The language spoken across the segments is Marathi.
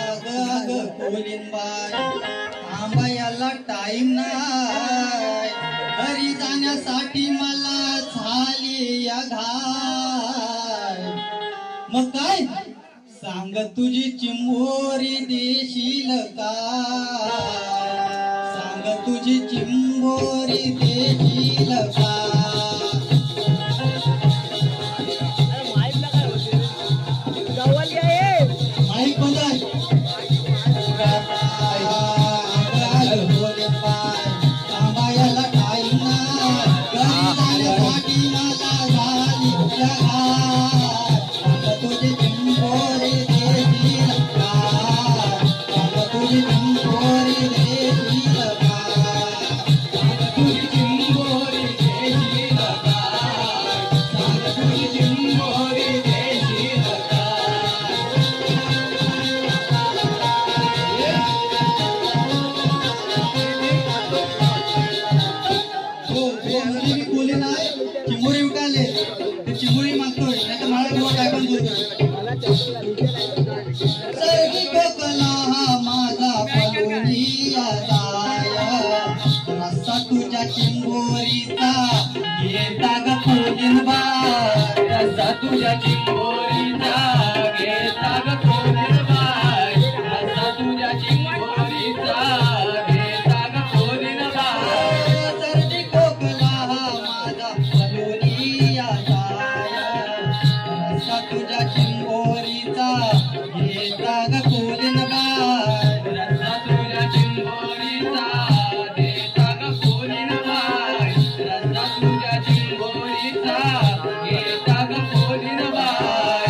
अग कोलिनबाई थांबायला टाइम नाही घरी जाण्यासाठी मला झाली या घाय मग काय सांग तुझी चिंबोरी देशील का सांग तुझी चिंबोरी देशील का माईक बंद आहे थांबायला टाइम नाही घरी जाण्यासाठी मला झाली या घाय सांग तुझी चिंबोरी देशील का सांग तुझी चिंबोरी देशील का सांग तुझी चिंबोरी देशील का सांग तुझी चिंबोरी देशील का मी बोले नाही चिमुरी उठाले ते चिमुरी मागतोय नाही तर मला किंवा काय पण बोलतोय सर्गी कोकला हा माझा पलुनिया जाय रस्ता तुझ्या चिंबोरीचा घेता ग कोलिनबाई रस्ता तुझ्या चिंबोरीचा घेता ग कोलिनबाई रस्ता तुझ्या चिंबोरीचा घेता ग कोलिनबाई सर्दी कोकला हा माझा पलुनिया जाय रस्ता तुझ्या चिंबोरीचा घेता ग कोलिनबाई रस्ता तुझ्या चिंबोरीचा घेता ग कोलिनबाई रस्ता तुझ्या चिंबोरीचा घेता ग कोलिनबाई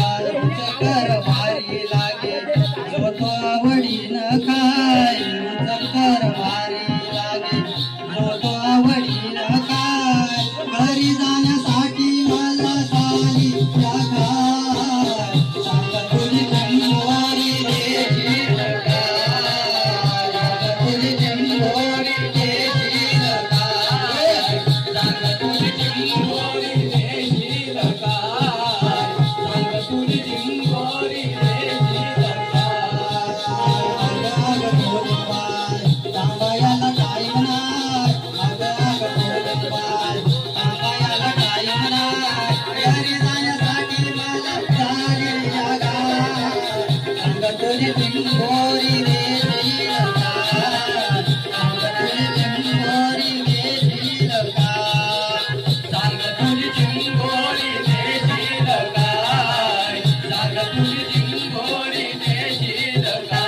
चक्कर भारी लागे जो तो आवडीन खाय चक्कर भारी लागे जो तो आवडीन खाय घरी जाण्यासाठी मला झाली या घाय सांग तुझी चिंबोरी देशील का सांग तुझी चिंबोरी देशील का सांग तुझी चिंबोरी देशील का सांग तुझी चिंबोरी देशील का अग कोलिनबाई थांबायला टाइम नाही अग कोलिनबाई थांबायला टाइम नाही घरी जाण्यासाठी मला झाली या घाय सांग तुझी चिंबोरी देशील का सांग तुझी चिंबोरी देशील का सांग तुझी चिंबोरी देशील का सांग तुझी चिंबोरी देशील का